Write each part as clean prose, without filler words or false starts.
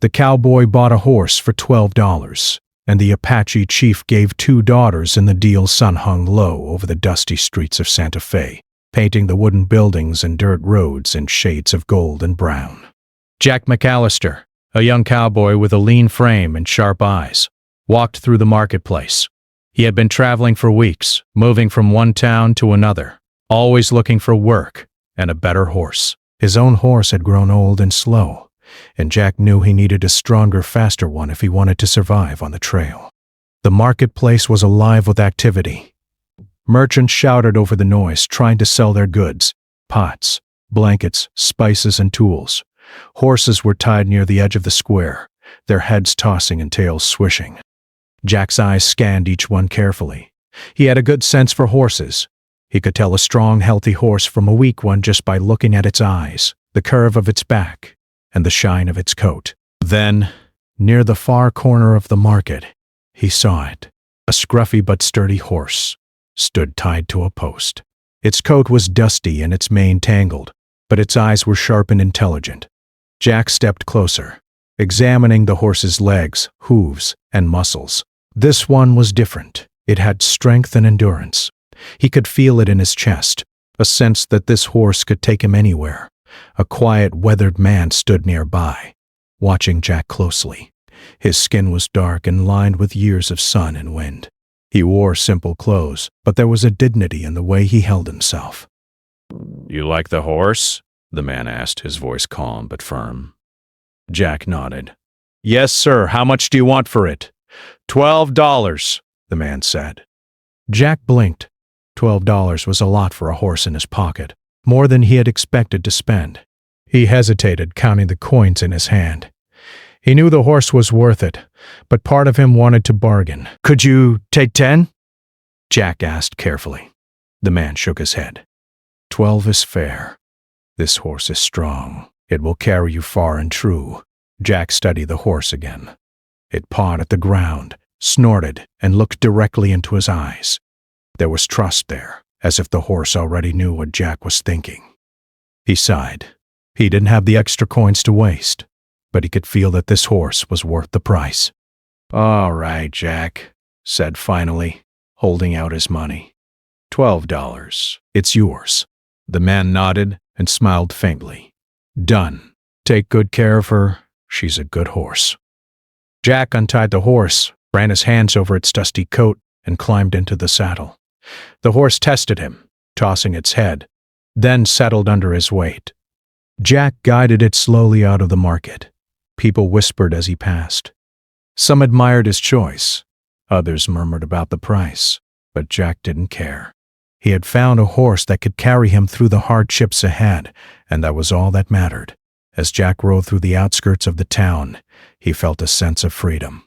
The cowboy bought a horse for $12, and the Apache chief gave 2 daughters, and the deal sun hung low over the dusty streets of Santa Fe, painting the wooden buildings and dirt roads in shades of gold and brown. Jack McAllister, a young cowboy with a lean frame and sharp eyes, walked through the marketplace. He had been traveling for weeks, moving from one town to another, always looking for work and a better horse. His own horse had grown old and slow, and Jack knew he needed a stronger, faster one if he wanted to survive on the trail. The marketplace was alive with activity. Merchants shouted over the noise, trying to sell their goods: pots, blankets, spices, and tools. Horses were tied near the edge of the square, their heads tossing and tails swishing. Jack's eyes scanned each one carefully. He had a good sense for horses. He could tell a strong, healthy horse from a weak one just by looking at its eyes, the curve of its back, and the shine of its coat. Then, near the far corner of the market, he saw it. A scruffy but sturdy horse stood tied to a post. Its coat was dusty and its mane tangled, but its eyes were sharp and intelligent. Jack stepped closer, examining the horse's legs, hooves, and muscles. This one was different. It had strength and endurance. He could feel it in his chest, a sense that this horse could take him anywhere. A quiet, weathered man stood nearby, watching Jack closely. His skin was dark and lined with years of sun and wind. He wore simple clothes, but there was a dignity in the way he held himself. "You like the horse?" the man asked, his voice calm but firm. Jack nodded. "Yes, sir. How much do you want for it?" $12, the man said. Jack blinked. $12 was a lot for a horse in his pocket, more than he had expected to spend. He hesitated, counting the coins in his hand. He knew the horse was worth it, but part of him wanted to bargain. "Could you take 10? Jack asked carefully. The man shook his head. "12 is fair. This horse is strong. It will carry you far and true." Jack studied the horse again. It pawed at the ground, snorted, and looked directly into his eyes. There was trust there, as if the horse already knew what Jack was thinking. He sighed. He didn't have the extra coins to waste, but he could feel that this horse was worth the price. "All right, Jack," said finally, holding out his money. $12. It's yours." The man nodded and smiled faintly. "Done. Take good care of her. She's a good horse." Jack untied the horse, ran his hands over its dusty coat, and climbed into the saddle. The horse tested him, tossing its head, then settled under his weight. Jack guided it slowly out of the market. People whispered as he passed. Some admired his choice. Others murmured about the price, but Jack didn't care. He had found a horse that could carry him through the hardships ahead, and that was all that mattered. As Jack rode through the outskirts of the town, he felt a sense of freedom.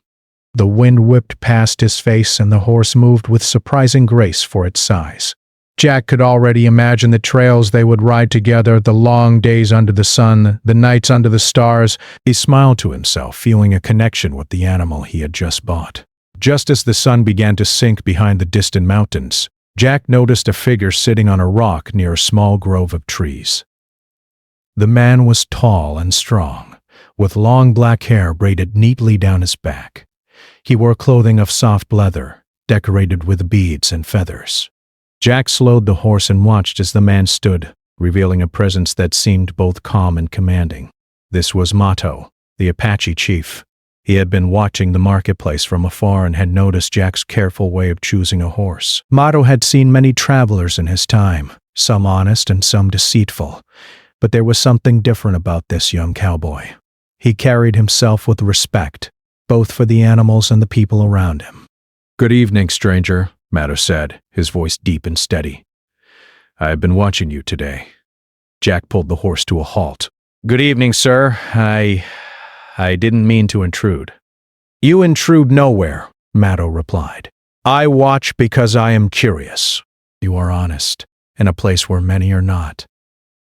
The wind whipped past his face and the horse moved with surprising grace for its size. Jack could already imagine the trails they would ride together, the long days under the sun, the nights under the stars. He smiled to himself, feeling a connection with the animal he had just bought. Just as the sun began to sink behind the distant mountains, Jack noticed a figure sitting on a rock near a small grove of trees. The man was tall and strong, with long black hair braided neatly down his back. He wore clothing of soft leather, decorated with beads and feathers. Jack slowed the horse and watched as the man stood, revealing a presence that seemed both calm and commanding. This was Mato, the Apache chief. He had been watching the marketplace from afar and had noticed Jack's careful way of choosing a horse. Mato had seen many travelers in his time, some honest and some deceitful, but there was something different about this young cowboy. He carried himself with respect, both for the animals and the people around him. "Good evening, stranger," Mato said, his voice deep and steady. "I have been watching you today." Jack pulled the horse to a halt. "Good evening, sir. I didn't mean to intrude." "You intrude nowhere," Mato replied. "I watch because I am curious." "You are honest, in a place where many are not.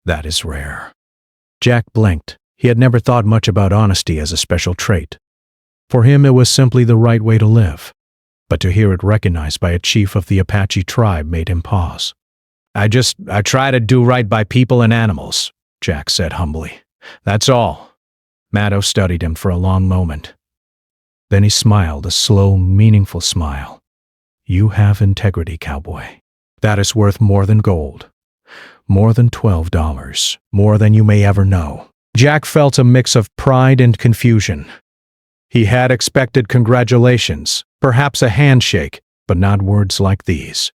That is rare." Jack blinked. He had never thought much about honesty as a special trait. For him, it was simply the right way to live. But to hear it recognized by a chief of the Apache tribe made him pause. I try to do right by people and animals," Jack said humbly. "That's all." Maddo studied him for a long moment. Then he smiled, a slow, meaningful smile. You have integrity, cowboy. That is worth more than gold. More than $12. More than you may ever know. Jack felt a mix of pride and confusion. He had expected congratulations, perhaps a handshake, but not words like these.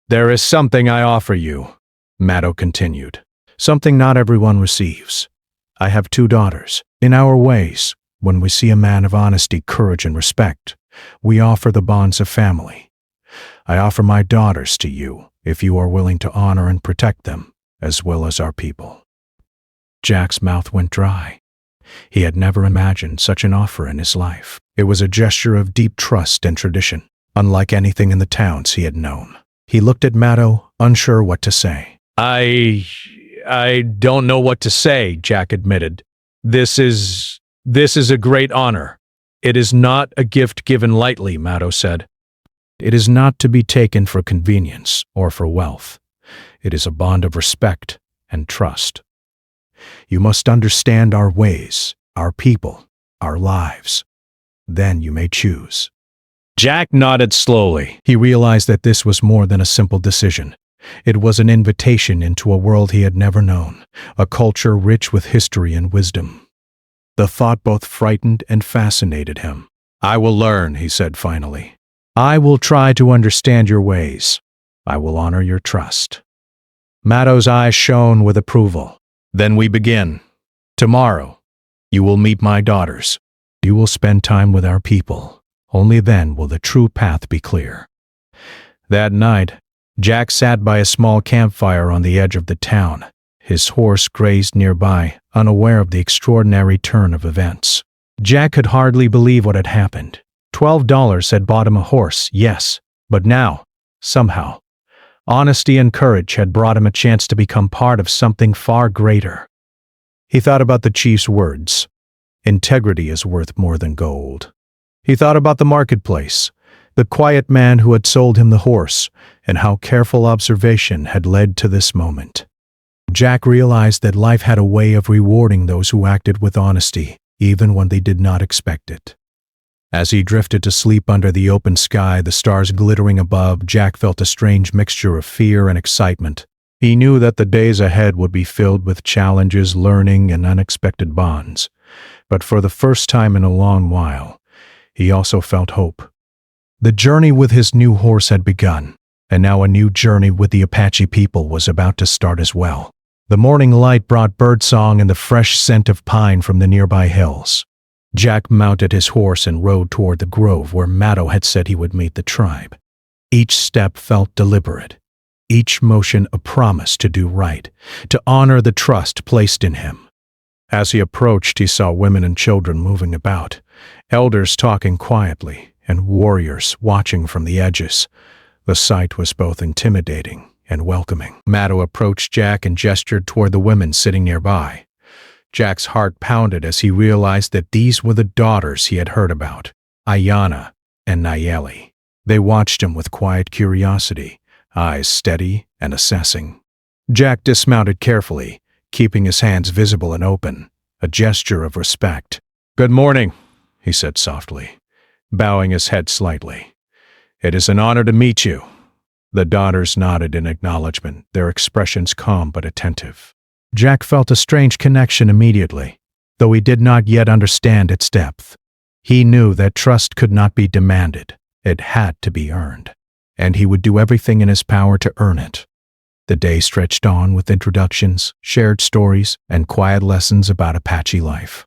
There is something I offer you, Maddo continued. Something not everyone receives. I have 2 daughters. In our ways, when we see a man of honesty, courage, and respect, we offer the bonds of family. I offer my daughters to you if you are willing to honor and protect them, as well as our people. Jack's mouth went dry. He had never imagined such an offer in his life. It was a gesture of deep trust and tradition, unlike anything in the towns he had known. He looked at Maddo, unsure what to say. I don't know what to say, Jack admitted. This is a great honor. It is not a gift given lightly, Maddo said. It is not to be taken for convenience or for wealth. It is a bond of respect and trust. You must understand our ways, our people, our lives. Then you may choose. Jack nodded slowly. He realized that this was more than a simple decision. It was an invitation into a world he had never known, a culture rich with history and wisdom. The thought both frightened and fascinated him. I will learn, he said finally. I will try to understand your ways. I will honor your trust. Maddo's eyes shone with approval. Then we begin. Tomorrow, you will meet my daughters. You will spend time with our people. Only then will the true path be clear. That night, Jack sat by a small campfire on the edge of the town. His horse grazed nearby, unaware of the extraordinary turn of events. Jack could hardly believe what had happened. $12 had bought him a horse, yes, but now, somehow, honesty and courage had brought him a chance to become part of something far greater. He thought about the chief's words. Integrity is worth more than gold. He thought about the marketplace, the quiet man who had sold him the horse, and how careful observation had led to this moment. Jack realized that life had a way of rewarding those who acted with honesty, even when they did not expect it. As he drifted to sleep under the open sky, the stars glittering above, Jack felt a strange mixture of fear and excitement. He knew that the days ahead would be filled with challenges, learning, and unexpected bonds. But for the first time in a long while, he also felt hope. The journey with his new horse had begun, and now a new journey with the Apache people was about to start as well. The morning light brought birdsong and the fresh scent of pine from the nearby hills. Jack mounted his horse and rode toward the grove where Maddo had said he would meet the tribe. Each step felt deliberate, each motion a promise to do right, to honor the trust placed in him. As he approached, he saw women and children moving about, elders talking quietly, and warriors watching from the edges. The sight was both intimidating and welcoming. Maddo approached Jack and gestured toward the women sitting nearby. Jack's heart pounded as he realized that these were the daughters he had heard about, Ayana and Nayeli. They watched him with quiet curiosity, eyes steady and assessing. Jack dismounted carefully, keeping his hands visible and open, a gesture of respect. "Good morning," he said softly, bowing his head slightly. "It is an honor to meet you." The daughters nodded in acknowledgement, their expressions calm but attentive. Jack felt a strange connection immediately, though he did not yet understand its depth. He knew that trust could not be demanded, it had to be earned, and he would do everything in his power to earn it. The day stretched on with introductions, shared stories, and quiet lessons about Apache life.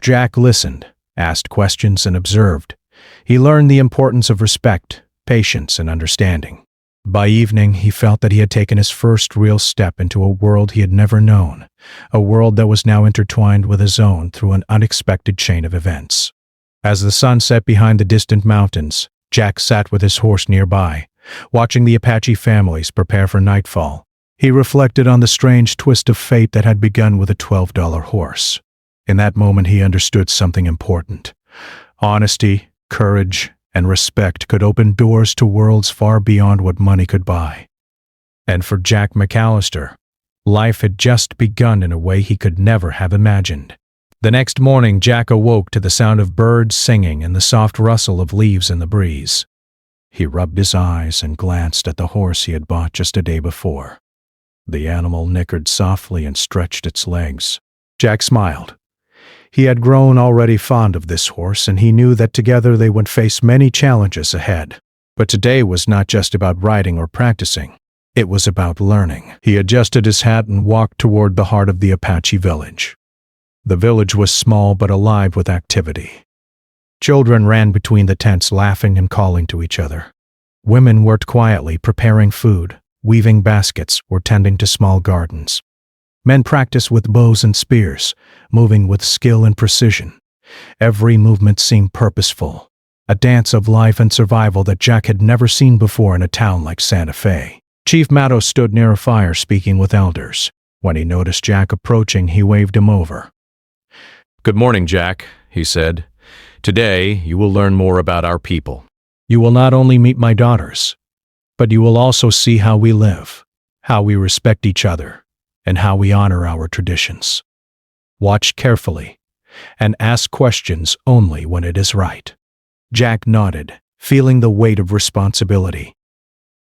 Jack listened, asked questions, and observed. He learned the importance of respect, patience, and understanding. By evening, he felt that he had taken his first real step into a world he had never known, a world that was now intertwined with his own through an unexpected chain of events. As the sun set behind the distant mountains, Jack sat with his horse nearby, watching the Apache families prepare for nightfall. He reflected on the strange twist of fate that had begun with a $12 horse. In that moment, he understood something important. Honesty, courage, and respect could open doors to worlds far beyond what money could buy. And for Jack McAllister, life had just begun in a way he could never have imagined. The next morning, Jack awoke to the sound of birds singing and the soft rustle of leaves in the breeze. He rubbed his eyes and glanced at the horse he had bought just a day before. The animal nickered softly and stretched its legs. Jack smiled. He had grown already fond of this horse, and he knew that together they would face many challenges ahead. But today was not just about riding or practicing. It was about learning. He adjusted his hat and walked toward the heart of the Apache village. The village was small but alive with activity. Children ran between the tents laughing and calling to each other. Women worked quietly preparing food, weaving baskets, or tending to small gardens. Men practiced with bows and spears, moving with skill and precision. Every movement seemed purposeful, a dance of life and survival that Jack had never seen before in a town like Santa Fe. Chief Matto stood near a fire speaking with elders. When he noticed Jack approaching, he waved him over. "Good morning, Jack," he said. "Today, you will learn more about our people." "You will not only meet my daughters, but you will also see how we live, how we respect each other, and how we honor our traditions. Watch carefully, and ask questions only when it is right." Jack nodded, feeling the weight of responsibility.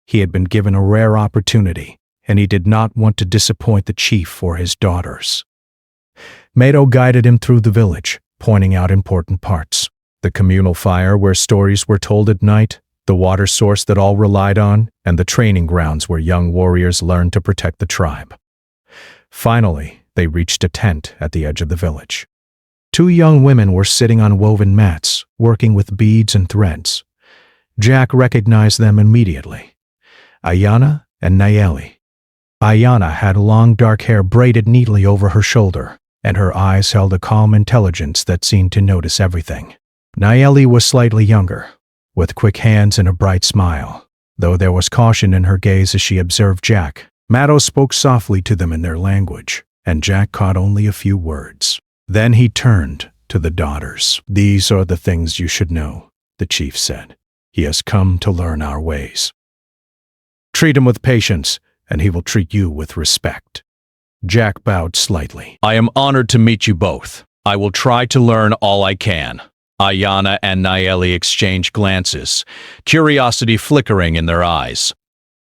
He had been given a rare opportunity, and he did not want to disappoint the chief or his daughters. Matto guided him through the village, pointing out important parts. The communal fire where stories were told at night, the water source that all relied on, and the training grounds where young warriors learned to protect the tribe. Finally, they reached a tent at the edge of the village. Two young women were sitting on woven mats, working with beads and threads. Jack recognized them immediately. Ayana and Nayeli. Ayana had long dark hair braided neatly over her shoulder, and her eyes held a calm intelligence that seemed to notice everything. Nayeli was slightly younger, with quick hands and a bright smile, though there was caution in her gaze as she observed Jack. Matto spoke softly to them in their language, and Jack caught only a few words. Then he turned to the daughters. "These are the things you should know," the chief said. "He has come to learn our ways. Treat him with patience, and he will treat you with respect." Jack bowed slightly. "I am honored to meet you both. I will try to learn all I can." Ayana and Nayeli exchanged glances, curiosity flickering in their eyes.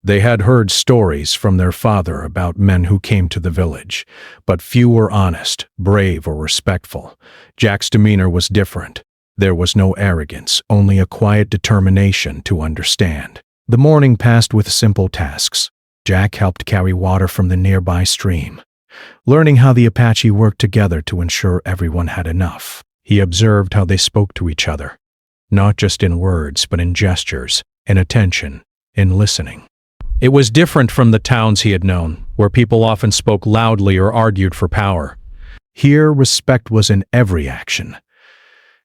They had heard stories from their father about men who came to the village, but few were honest, brave, or respectful. Jack's demeanor was different. There was no arrogance, only a quiet determination to understand. The morning passed with simple tasks. Jack helped carry water from the nearby stream, learning how the Apache worked together to ensure everyone had enough. He observed how they spoke to each other, not just in words, but in gestures, in attention, in listening. It was different from the towns he had known, where people often spoke loudly or argued for power. Here, respect was in every action.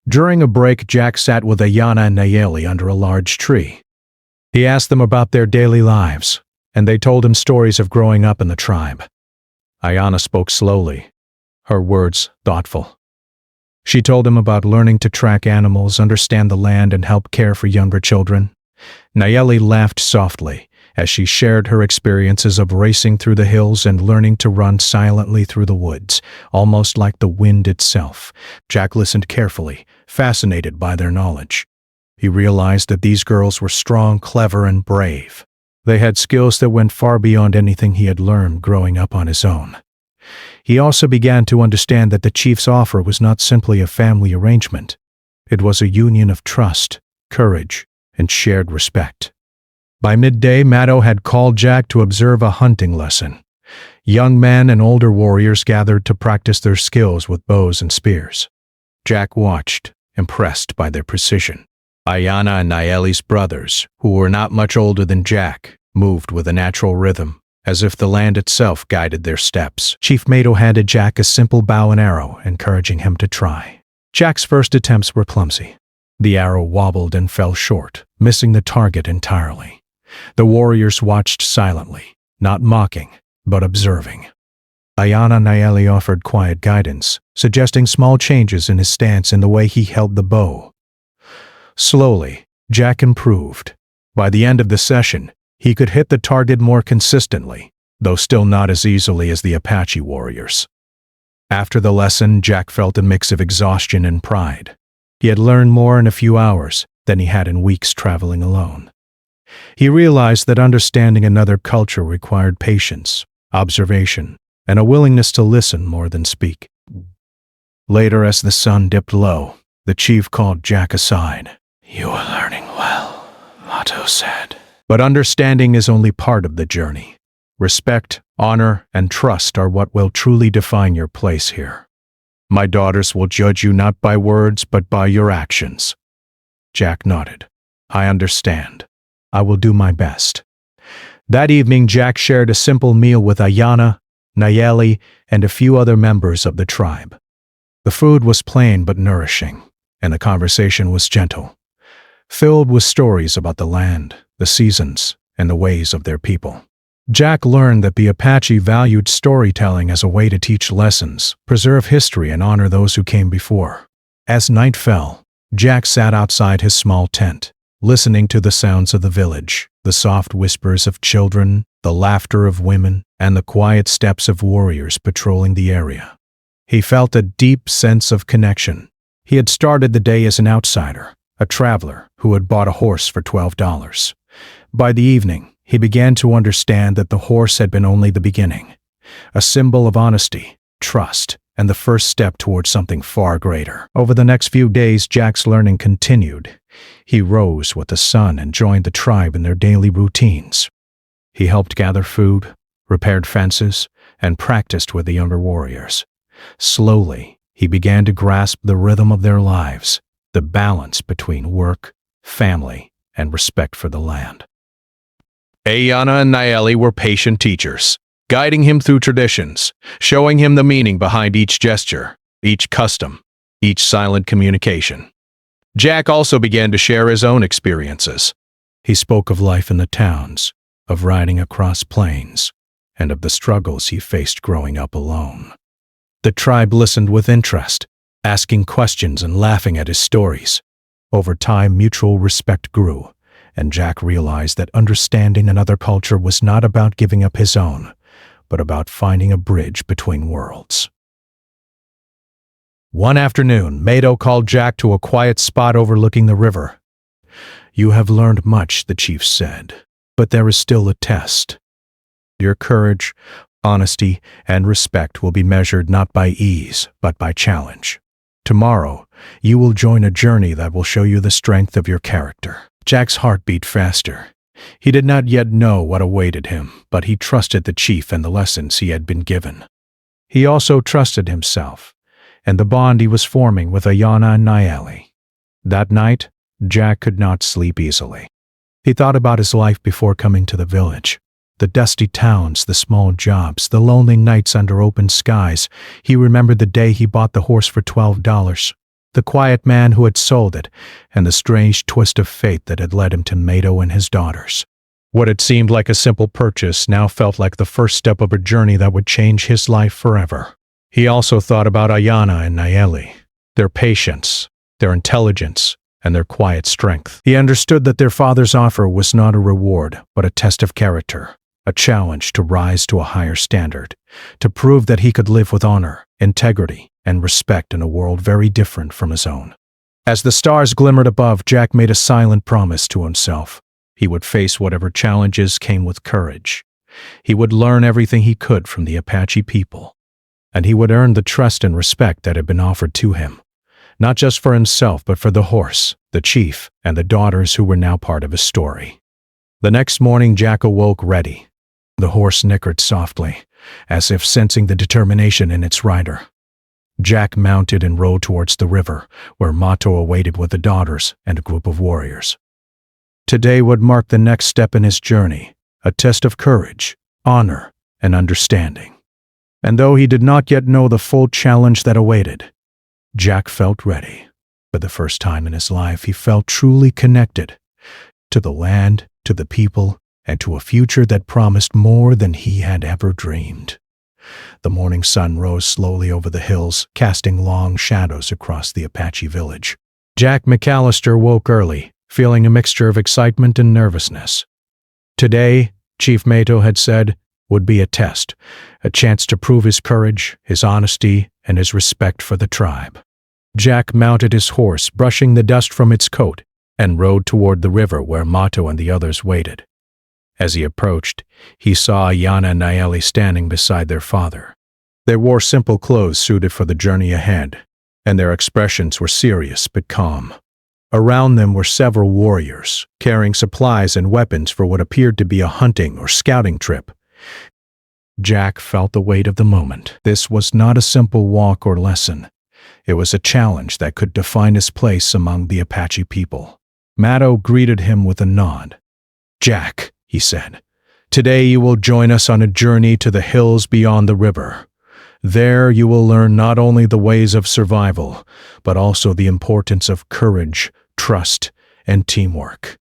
During a break, Jack sat with Ayana and Nayeli under a large tree. He asked them about their daily lives, and they told him stories of growing up in the tribe. Ayana spoke slowly, her words thoughtful. She told him about learning to track animals, understand the land, and help care for younger children. Nayeli laughed softly as she shared her experiences of racing through the hills and learning to run silently through the woods, almost like the wind itself. Jack listened carefully, fascinated by their knowledge. He realized that these girls were strong, clever, and brave. They had skills that went far beyond anything he had learned growing up on his own. He also began to understand that the chief's offer was not simply a family arrangement. It was a union of trust, courage, and shared respect. By midday, Matto had called Jack to observe a hunting lesson. Young men and older warriors gathered to practice their skills with bows and spears. Jack watched, impressed by their precision. Ayana and Nayeli's brothers, who were not much older than Jack, moved with a natural rhythm, as if the land itself guided their steps. Chief Matto handed Jack a simple bow and arrow, encouraging him to try. Jack's first attempts were clumsy. The arrow wobbled and fell short, missing the target entirely. The warriors watched silently, not mocking, but observing. Ayana and Nayeli offered quiet guidance, suggesting small changes in his stance and the way he held the bow. Slowly, Jack improved. By the end of the session, he could hit the target more consistently, though still not as easily as the Apache warriors. After the lesson, Jack felt a mix of exhaustion and pride. He had learned more in a few hours than he had in weeks traveling alone. He realized that understanding another culture required patience, observation, and a willingness to listen more than speak. Later, as the sun dipped low, the chief called Jack aside. "You are learning well," Mato said. "But understanding is only part of the journey. Respect, honor, and trust are what will truly define your place here. My daughters will judge you not by words but by your actions." Jack nodded. "I understand. I will do my best." That evening, Jack shared a simple meal with Ayanna, Nayeli, and a few other members of the tribe. The food was plain but nourishing, and the conversation was gentle, filled with stories about the land, the seasons, and the ways of their people. Jack learned that the Apache valued storytelling as a way to teach lessons, preserve history, and honor those who came before. As night fell, Jack sat outside his small tent, listening to the sounds of the village, the soft whispers of children, the laughter of women, and the quiet steps of warriors patrolling the area. He felt a deep sense of connection. He had started the day as an outsider, a traveler who had bought a horse for $12. By the evening, he began to understand that the horse had been only the beginning, a symbol of honesty, trust, and the first step towards something far greater. Over the next few days, Jack's learning continued. He rose with the sun and joined the tribe in their daily routines. He helped gather food, repaired fences, and practiced with the younger warriors. Slowly, he began to grasp the rhythm of their lives, the balance between work, family, and respect for the land. Ayanna and Nayeli were patient teachers, guiding him through traditions, showing him the meaning behind each gesture, each custom, each silent communication. Jack also began to share his own experiences. He spoke of life in the towns, of riding across plains, and of the struggles he faced growing up alone. The tribe listened with interest, asking questions and laughing at his stories. Over time, mutual respect grew, and Jack realized that understanding another culture was not about giving up his own, but about finding a bridge between worlds. One afternoon, Mato called Jack to a quiet spot overlooking the river. "You have learned much," the chief said, "but there is still a test. Your courage, honesty, and respect will be measured not by ease, but by challenge. Tomorrow, you will join a journey that will show you the strength of your character." Jack's heart beat faster. He did not yet know what awaited him, but he trusted the chief and the lessons he had been given. He also trusted himself, and the bond he was forming with Ayanna and Nayeli. That night, Jack could not sleep easily. He thought about his life before coming to the village. The dusty towns, the small jobs, the lonely nights under open skies. He remembered the day he bought the horse for $12, the quiet man who had sold it, and the strange twist of fate that had led him to Mato and his daughters. What had seemed like a simple purchase now felt like the first step of a journey that would change his life forever. He also thought about Ayanna and Nayeli, their patience, their intelligence, and their quiet strength. He understood that their father's offer was not a reward, but a test of character, a challenge to rise to a higher standard, to prove that he could live with honor, integrity, and respect in a world very different from his own. As the stars glimmered above, Jack made a silent promise to himself. He would face whatever challenges came with courage. He would learn everything he could from the Apache people, and he would earn the trust and respect that had been offered to him, not just for himself but for the horse, the chief, and the daughters who were now part of his story. The next morning, Jack awoke ready. The horse nickered softly, as if sensing the determination in its rider. Jack mounted and rode towards the river, where Mato awaited with the daughters and a group of warriors. Today would mark the next step in his journey, a test of courage, honor, and understanding. And though he did not yet know the full challenge that awaited, Jack felt ready. For the first time in his life, he felt truly connected to the land, to the people, and to a future that promised more than he had ever dreamed. The morning sun rose slowly over the hills, casting long shadows across the Apache village. Jack McAllister woke early, feeling a mixture of excitement and nervousness. Today, Chief Mato had said, would be a test, a chance to prove his courage, his honesty, and his respect for the tribe. Jack mounted his horse, brushing the dust from its coat, and rode toward the river where Mato and the others waited. As he approached, he saw Ayana and Nayeli standing beside their father. They wore simple clothes suited for the journey ahead, and their expressions were serious but calm. Around them were several warriors, carrying supplies and weapons for what appeared to be a hunting or scouting trip. Jack felt the weight of the moment. This was not a simple walk or lesson. It was a challenge that could define his place among the Apache people. Mato greeted him with a nod. "Jack," he said, "today you will join us on a journey to the hills beyond the river. There you will learn not only the ways of survival, but also the importance of courage, trust, and teamwork.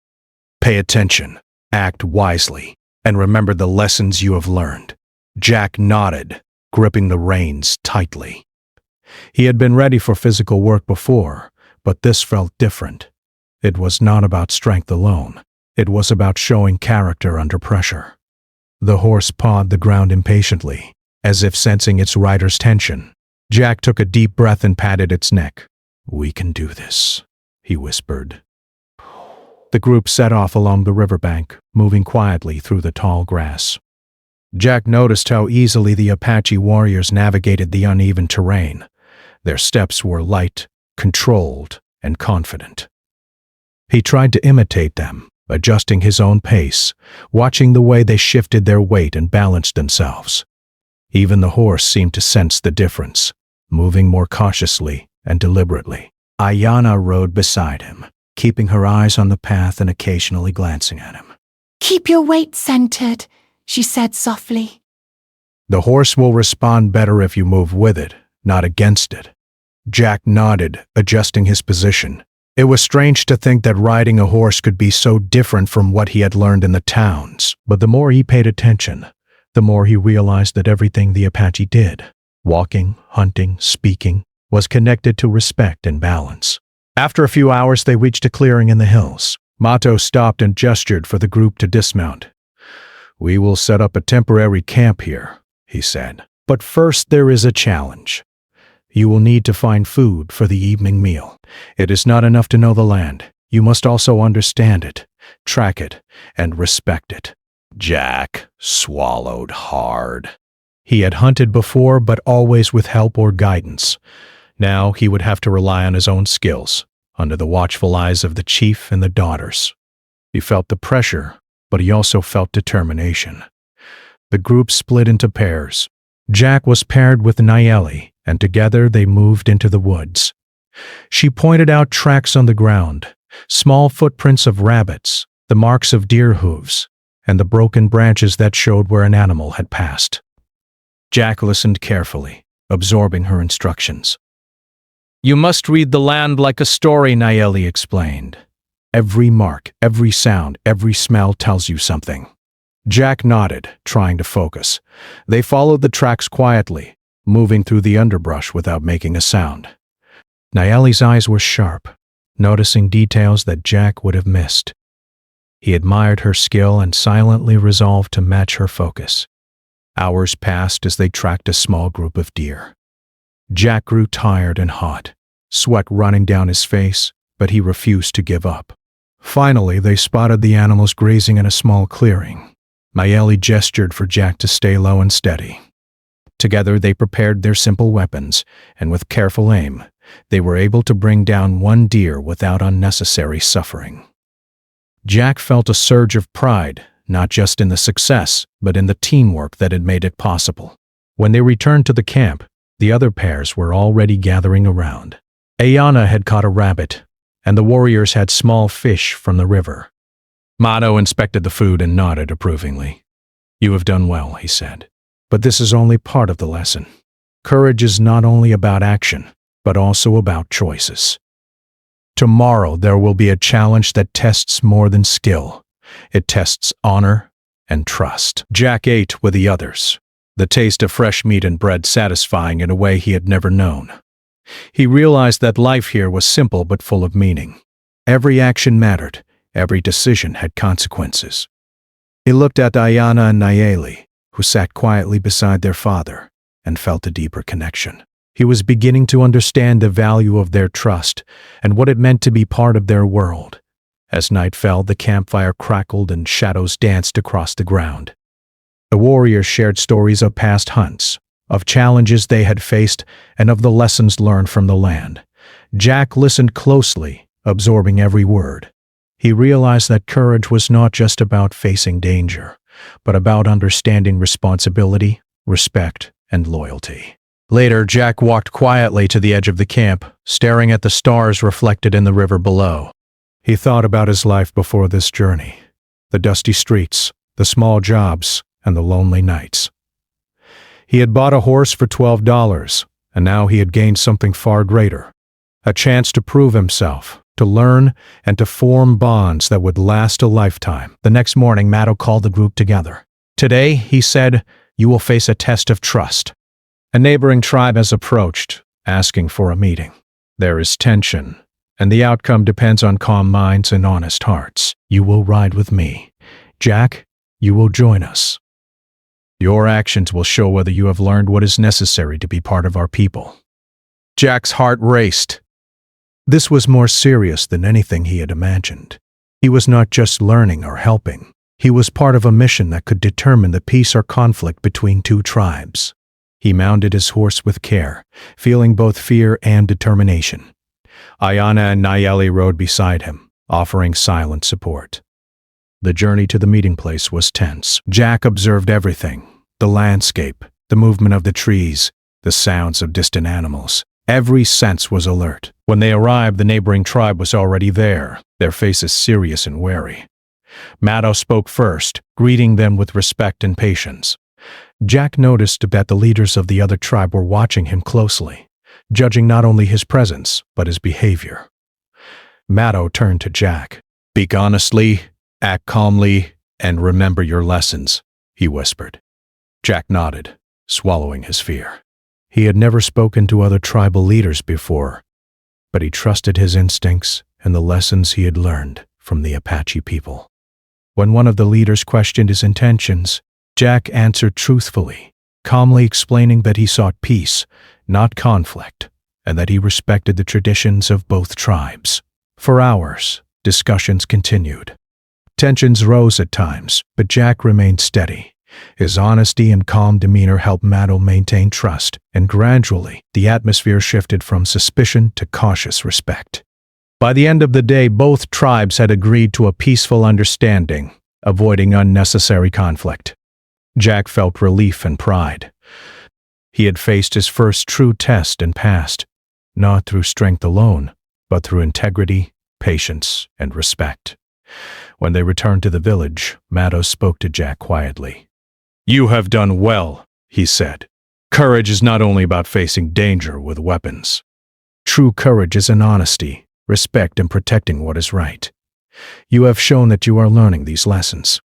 Pay attention, act wisely, and remember the lessons you have learned." Jack nodded, gripping the reins tightly. He had been ready for physical work before, but this felt different. It was not about strength alone. It was about showing character under pressure. The horse pawed the ground impatiently, as if sensing its rider's tension. Jack took a deep breath and patted its neck. "We can do this," he whispered. The group set off along the riverbank, moving quietly through the tall grass. Jack noticed how easily the Apache warriors navigated the uneven terrain. Their steps were light, controlled, and confident. He tried to imitate them, adjusting his own pace, watching the way they shifted their weight and balanced themselves. Even the horse seemed to sense the difference, moving more cautiously and deliberately. Ayana rode beside him, keeping her eyes on the path and occasionally glancing at him. "Keep your weight centered," she said softly. "The horse will respond better if you move with it, not against it." Jack nodded, adjusting his position. It was strange to think that riding a horse could be so different from what he had learned in the towns, but the more he paid attention, the more he realized that everything the Apache did, walking, hunting, speaking, was connected to respect and balance. After a few hours, they reached a clearing in the hills. Mato stopped and gestured for the group to dismount. "We will set up a temporary camp here," he said. "But first there is a challenge. You will need to find food for the evening meal. It is not enough to know the land. You must also understand it, track it, and respect it." Jack swallowed hard. He had hunted before, but always with help or guidance. Now he would have to rely on his own skills, under the watchful eyes of the chief and the daughters. He felt the pressure, but he also felt determination. The group split into pairs. Jack was paired with Nayeli, and together they moved into the woods. She pointed out tracks on the ground, small footprints of rabbits, the marks of deer hooves, and the broken branches that showed where an animal had passed. Jack listened carefully, absorbing her instructions. "You must read the land like a story," Nayeli explained. "Every mark, every sound, every smell tells you something." Jack nodded, trying to focus. They followed the tracks quietly, moving through the underbrush without making a sound. Nayeli's eyes were sharp, noticing details that Jack would have missed. He admired her skill and silently resolved to match her focus. Hours passed as they tracked a small group of deer. Jack grew tired and hot, sweat running down his face, but he refused to give up. Finally, they spotted the animals grazing in a small clearing. Nayeli gestured for Jack to stay low and steady. Together they prepared their simple weapons, and with careful aim, they were able to bring down one deer without unnecessary suffering. Jack felt a surge of pride, not just in the success, but in the teamwork that had made it possible. When they returned to the camp, the other pairs were already gathering around. Ayana had caught a rabbit, and the warriors had small fish from the river. Mato inspected the food and nodded approvingly. "You have done well," he said. "But this is only part of the lesson. Courage is not only about action, but also about choices. Tomorrow there will be a challenge that tests more than skill. It tests honor and trust." Jack ate with the others, the taste of fresh meat and bread satisfying in a way he had never known. He realized that life here was simple but full of meaning. Every action mattered, every decision had consequences. He looked at Ayana and Nayeli, who sat quietly beside their father and felt a deeper connection. He was beginning to understand the value of their trust and what it meant to be part of their world. As night fell, the campfire crackled and shadows danced across the ground. The warriors shared stories of past hunts, of challenges they had faced, and of the lessons learned from the land. Jack listened closely, absorbing every word. He realized that courage was not just about facing danger, but about understanding responsibility, respect, and loyalty. Later, Jack walked quietly to the edge of the camp, staring at the stars reflected in the river below. He thought about his life before this journey, the dusty streets, the small jobs, and the lonely nights. He had bought a horse for $12, and now he had gained something far greater, a chance to prove himself, to learn, and to form bonds that would last a lifetime. The next morning, Matto called the group together. Today, he said, you will face a test of trust. A neighboring tribe has approached, asking for a meeting. There is tension, and the outcome depends on calm minds and honest hearts. You will ride with me. Jack, you will join us. Your actions will show whether you have learned what is necessary to be part of our people. Jack's heart raced. This was more serious than anything he had imagined. He was not just learning or helping. He was part of a mission that could determine the peace or conflict between two tribes. He mounted his horse with care, feeling both fear and determination. Ayana and Nayeli rode beside him, offering silent support. The journey to the meeting place was tense. Jack observed everything: the landscape, the movement of the trees, the sounds of distant animals. Every sense was alert. When they arrived, the neighboring tribe was already there, their faces serious and wary. Matto spoke first, greeting them with respect and patience. Jack noticed that the leaders of the other tribe were watching him closely, judging not only his presence, but his behavior. Matto turned to Jack. Speak honestly, act calmly, and remember your lessons, he whispered. Jack nodded, swallowing his fear. He had never spoken to other tribal leaders before, but he trusted his instincts and the lessons he had learned from the Apache people. When one of the leaders questioned his intentions, Jack answered truthfully, calmly explaining that he sought peace, not conflict, and that he respected the traditions of both tribes. For hours, discussions continued. Tensions rose at times, but Jack remained steady. His honesty and calm demeanor helped Matto maintain trust, and gradually, the atmosphere shifted from suspicion to cautious respect. By the end of the day, both tribes had agreed to a peaceful understanding, avoiding unnecessary conflict. Jack felt relief and pride. He had faced his first true test and passed, not through strength alone, but through integrity, patience, and respect. When they returned to the village, Matto spoke to Jack quietly. You have done well, he said. Courage is not only about facing danger with weapons. True courage is in honesty, respect, and protecting what is right. You have shown that you are learning these lessons.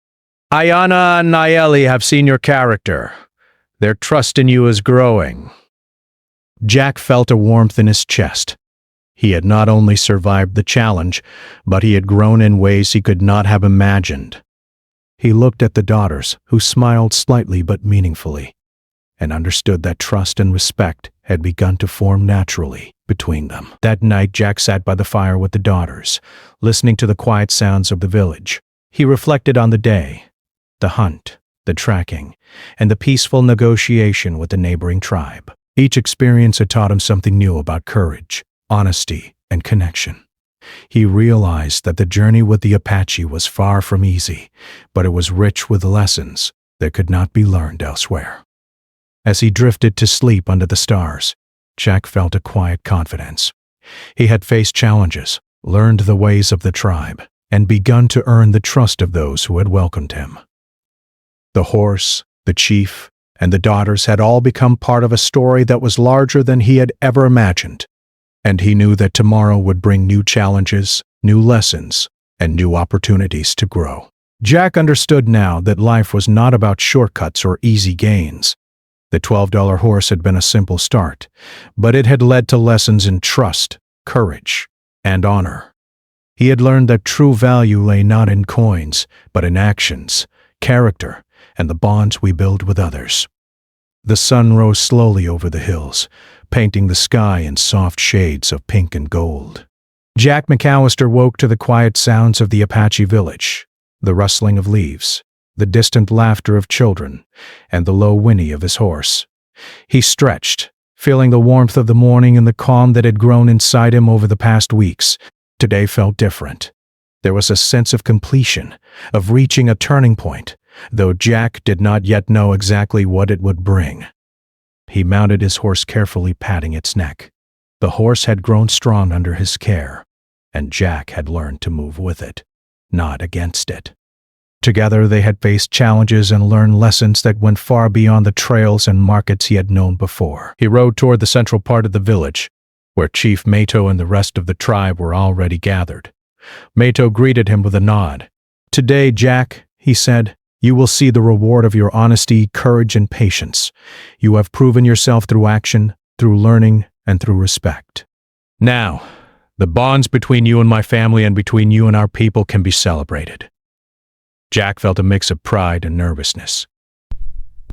Ayana and Nayeli have seen your character. Their trust in you is growing. Jack felt a warmth in his chest. He had not only survived the challenge, but he had grown in ways he could not have imagined. He looked at the daughters, who smiled slightly but meaningfully, and understood that trust and respect had begun to form naturally between them. That night, Jack sat by the fire with the daughters, listening to the quiet sounds of the village. He reflected on the day, the hunt, the tracking, and the peaceful negotiation with the neighboring tribe. Each experience had taught him something new about courage, honesty, and connection. He realized that the journey with the Apache was far from easy, but it was rich with lessons that could not be learned elsewhere. As he drifted to sleep under the stars, Jack felt a quiet confidence. He had faced challenges, learned the ways of the tribe, and begun to earn the trust of those who had welcomed him. The horse, the chief, and the daughters had all become part of a story that was larger than he had ever imagined. And he knew that tomorrow would bring new challenges, new lessons, and new opportunities to grow. Jack understood now that life was not about shortcuts or easy gains. The $12 horse had been a simple start, but it had led to lessons in trust, courage, and honor. He had learned that true value lay not in coins, but in actions, character, and the bonds we build with others. The sun rose slowly over the hills, painting the sky in soft shades of pink and gold. Jack McAllister woke to the quiet sounds of the Apache village, the rustling of leaves, the distant laughter of children, and the low whinny of his horse. He stretched, feeling the warmth of the morning and the calm that had grown inside him over the past weeks. Today felt different. There was a sense of completion, of reaching a turning point, though Jack did not yet know exactly what it would bring. He mounted his horse carefully, patting its neck. The horse had grown strong under his care, and Jack had learned to move with it, not against it. Together they had faced challenges and learned lessons that went far beyond the trails and markets he had known before. He rode toward the central part of the village, where Chief Mato and the rest of the tribe were already gathered. Mato greeted him with a nod. "Today, Jack," he said, "you will see the reward of your honesty, courage, and patience. You have proven yourself through action, through learning, and through respect. Now, the bonds between you and my family and between you and our people can be celebrated." Jack felt a mix of pride and nervousness.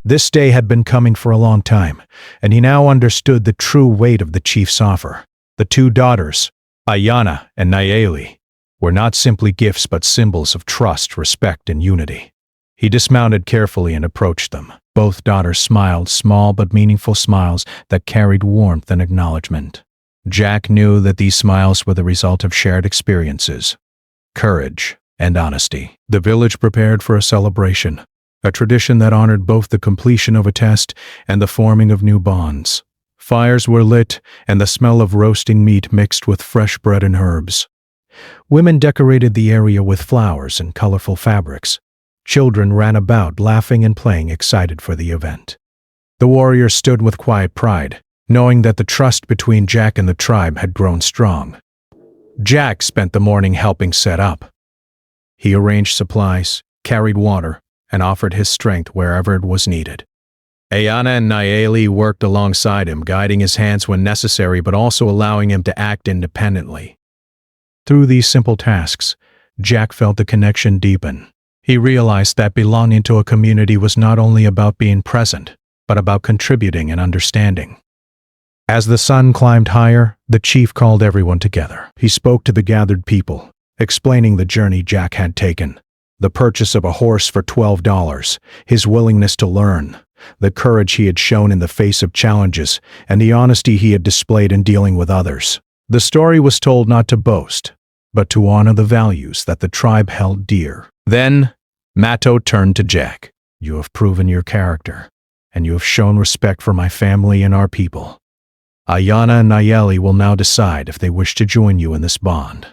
This day had been coming for a long time, and he now understood the true weight of the chief's offer. The two daughters, Ayana and Nayeli, were not simply gifts but symbols of trust, respect, and unity. He dismounted carefully and approached them. Both daughters smiled, small but meaningful smiles that carried warmth and acknowledgement. Jack knew that these smiles were the result of shared experiences, courage, and honesty. The village prepared for a celebration, a tradition that honored both the completion of a test and the forming of new bonds. Fires were lit, and the smell of roasting meat mixed with fresh bread and herbs. Women decorated the area with flowers and colorful fabrics. Children ran about, laughing and playing, excited for the event. The warriors stood with quiet pride, knowing that the trust between Jack and the tribe had grown strong. Jack spent the morning helping set up. He arranged supplies, carried water, and offered his strength wherever it was needed. Ayana and Nayeli worked alongside him, guiding his hands when necessary but also allowing him to act independently. Through these simple tasks, Jack felt the connection deepen. He realized that belonging to a community was not only about being present, but about contributing and understanding. As the sun climbed higher, the chief called everyone together. He spoke to the gathered people, explaining the journey Jack had taken, the purchase of a horse for $12, his willingness to learn, the courage he had shown in the face of challenges, and the honesty he had displayed in dealing with others. The story was told not to boast, but to honor the values that the tribe held dear. Then, Mato turned to Jack. "You have proven your character, and you have shown respect for my family and our people. Ayana and Nayeli will now decide if they wish to join you in this bond.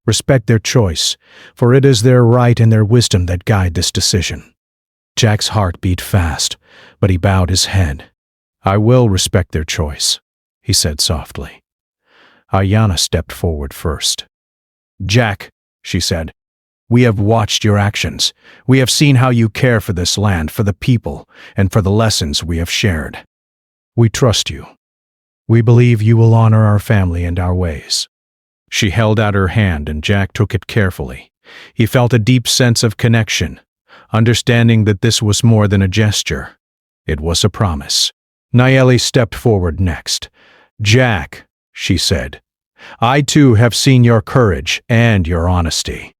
Respect their choice, for it is their right and their wisdom that guide this decision." Jack's heart beat fast, but he bowed his head. "I will respect their choice," he said softly. Ayana stepped forward first. "Jack," she said, "we have watched your actions. We have seen how you care for this land, for the people, and for the lessons we have shared. We trust you. We believe you will honor our family and our ways." She held out her hand and Jack took it carefully. He felt a deep sense of connection, understanding that this was more than a gesture. It was a promise. Nayeli stepped forward next. "Jack," she said, "I too have seen your courage and your honesty.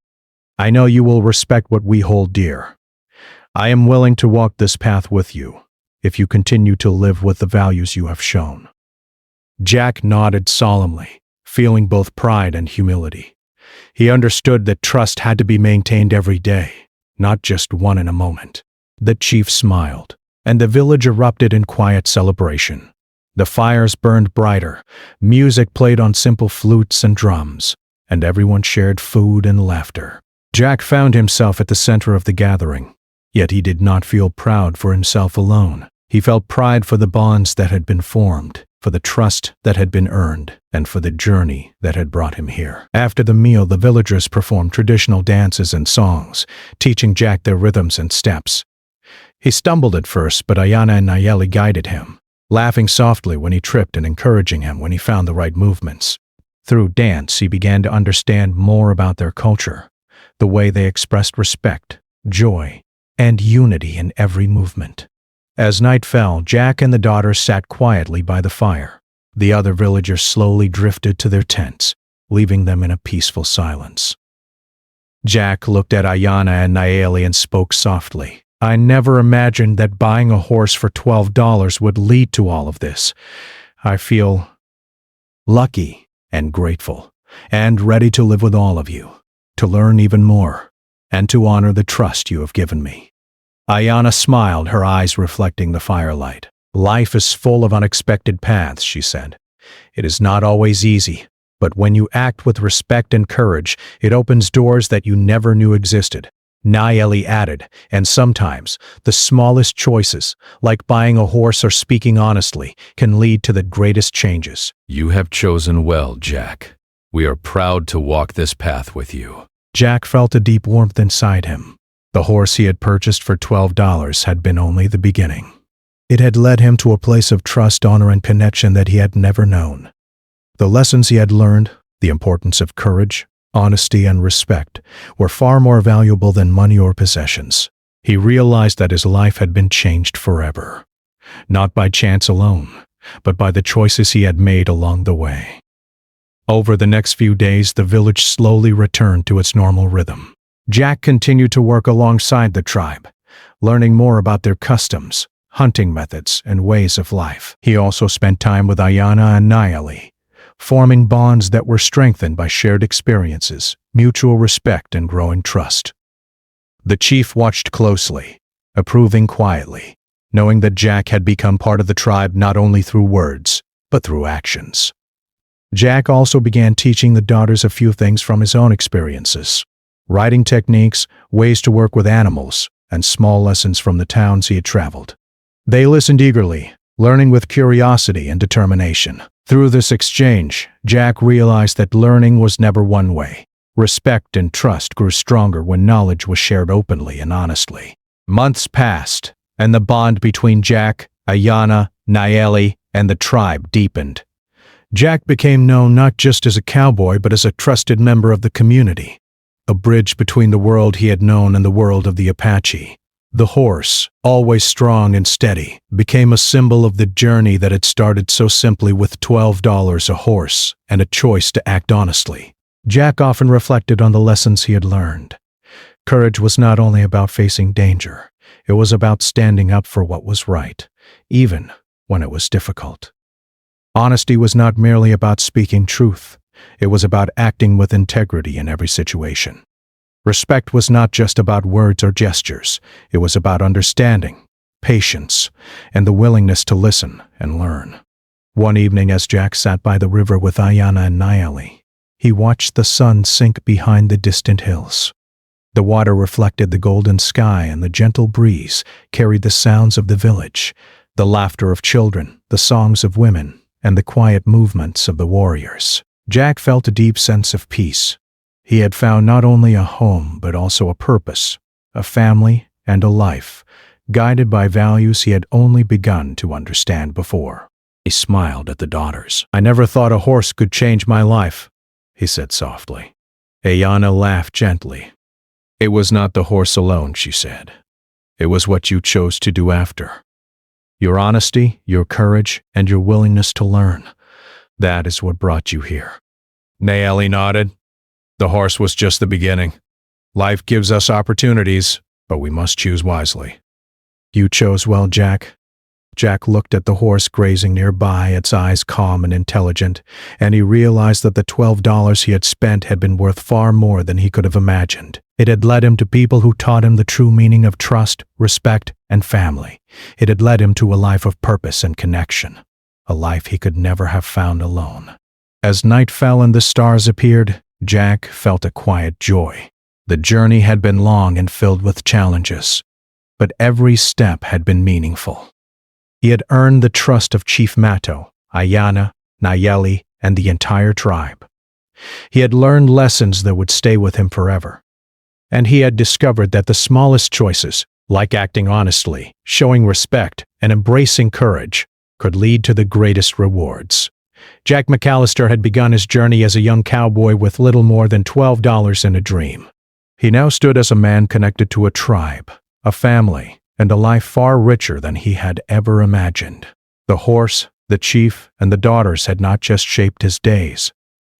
I know you will respect what we hold dear. I am willing to walk this path with you, if you continue to live with the values you have shown." Jack nodded solemnly, feeling both pride and humility. He understood that trust had to be maintained every day, not just one in a moment. The chief smiled, and the village erupted in quiet celebration. The fires burned brighter, music played on simple flutes and drums, and everyone shared food and laughter. Jack found himself at the center of the gathering, yet he did not feel proud for himself alone. He felt pride for the bonds that had been formed, for the trust that had been earned, and for the journey that had brought him here. After the meal, the villagers performed traditional dances and songs, teaching Jack their rhythms and steps. He stumbled at first, but Ayana and Nayeli guided him, laughing softly when he tripped and encouraging him when he found the right movements. Through dance, he began to understand more about their culture, the way they expressed respect, joy, and unity in every movement. As night fell, Jack and the daughters sat quietly by the fire. The other villagers slowly drifted to their tents, leaving them in a peaceful silence. Jack looked at Ayanna and Nayeli and spoke softly. I never imagined that buying a horse for $12 would lead to all of this. I feel lucky and grateful, and ready to live with all of you, to learn even more, and to honor the trust you have given me. Ayanna smiled, her eyes reflecting the firelight. Life is full of unexpected paths, she said. It is not always easy, but when you act with respect and courage, it opens doors that you never knew existed. Nayeli added, and sometimes the smallest choices, like buying a horse or speaking honestly, can lead to the greatest changes. You have chosen well, Jack. We are proud to walk this path with you. Jack felt a deep warmth inside him. The horse he had purchased for $12 had been only the beginning. It had led him to a place of trust, honor, and connection that he had never known. The lessons he had learned, the importance of courage, honesty, and respect, were far more valuable than money or possessions. He realized that his life had been changed forever, not by chance alone, but by the choices he had made along the way. Over the next few days, the village slowly returned to its normal rhythm. Jack continued to work alongside the tribe, learning more about their customs, hunting methods, and ways of life. He also spent time with Ayanna and Nayeli, forming bonds that were strengthened by shared experiences, mutual respect, and growing trust. The chief watched closely, approving quietly, knowing that Jack had become part of the tribe not only through words, but through actions. Jack also began teaching the daughters a few things from his own experiences: riding techniques, ways to work with animals, and small lessons from the towns he had traveled. They listened eagerly, learning with curiosity and determination. Through this exchange, Jack realized that learning was never one way. Respect and trust grew stronger when knowledge was shared openly and honestly. Months passed, and the bond between Jack, Ayanna, Nayeli, and the tribe deepened. Jack became known not just as a cowboy but as a trusted member of the community, a bridge between the world he had known and the world of the Apache. The horse, always strong and steady, became a symbol of the journey that had started so simply with $12 a horse and a choice to act honestly. Jack often reflected on the lessons he had learned. Courage was not only about facing danger, it was about standing up for what was right, even when it was difficult. Honesty was not merely about speaking truth, it was about acting with integrity in every situation. Respect was not just about words or gestures, it was about understanding, patience, and the willingness to listen and learn. One evening, as Jack sat by the river with Ayanna and Nayeli, he watched the sun sink behind the distant hills. The water reflected the golden sky, and the gentle breeze carried the sounds of the village, the laughter of children, the songs of women, and the quiet movements of the warriors. Jack felt a deep sense of peace. He had found not only a home but also a purpose, a family, and a life, guided by values he had only begun to understand before. He smiled at the daughters. I never thought a horse could change my life, he said softly. Ayanna laughed gently. It was not the horse alone, she said. It was what you chose to do after. Your honesty, your courage, and your willingness to learn. That is what brought you here. Nayeli nodded. The horse was just the beginning. Life gives us opportunities, but we must choose wisely. You chose well, Jack. Jack looked at the horse grazing nearby, its eyes calm and intelligent, and he realized that the $12 he had spent had been worth far more than he could have imagined. It had led him to people who taught him the true meaning of trust, respect, and family. It had led him to a life of purpose and connection, a life he could never have found alone. As night fell and the stars appeared, Jack felt a quiet joy. The journey had been long and filled with challenges, but every step had been meaningful. He had earned the trust of Chief Matto, Ayanna, Nayeli, and the entire tribe. He had learned lessons that would stay with him forever. And he had discovered that the smallest choices, like acting honestly, showing respect, and embracing courage, could lead to the greatest rewards. Jack McAllister had begun his journey as a young cowboy with little more than $12 in a dream. He now stood as a man connected to a tribe, a family, and a life far richer than he had ever imagined. The horse, the chief, and the daughters had not just shaped his days,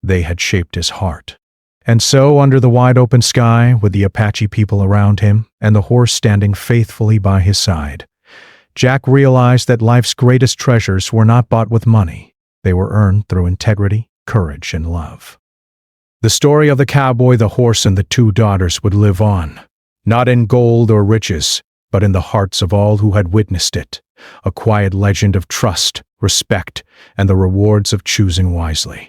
they had shaped his heart. And so, under the wide-open sky, with the Apache people around him and the horse standing faithfully by his side, Jack realized that life's greatest treasures were not bought with money. They were earned through integrity, courage, and love. The story of the cowboy, the horse, and the two daughters would live on, not in gold or riches, but in the hearts of all who had witnessed it, a quiet legend of trust, respect, and the rewards of choosing wisely.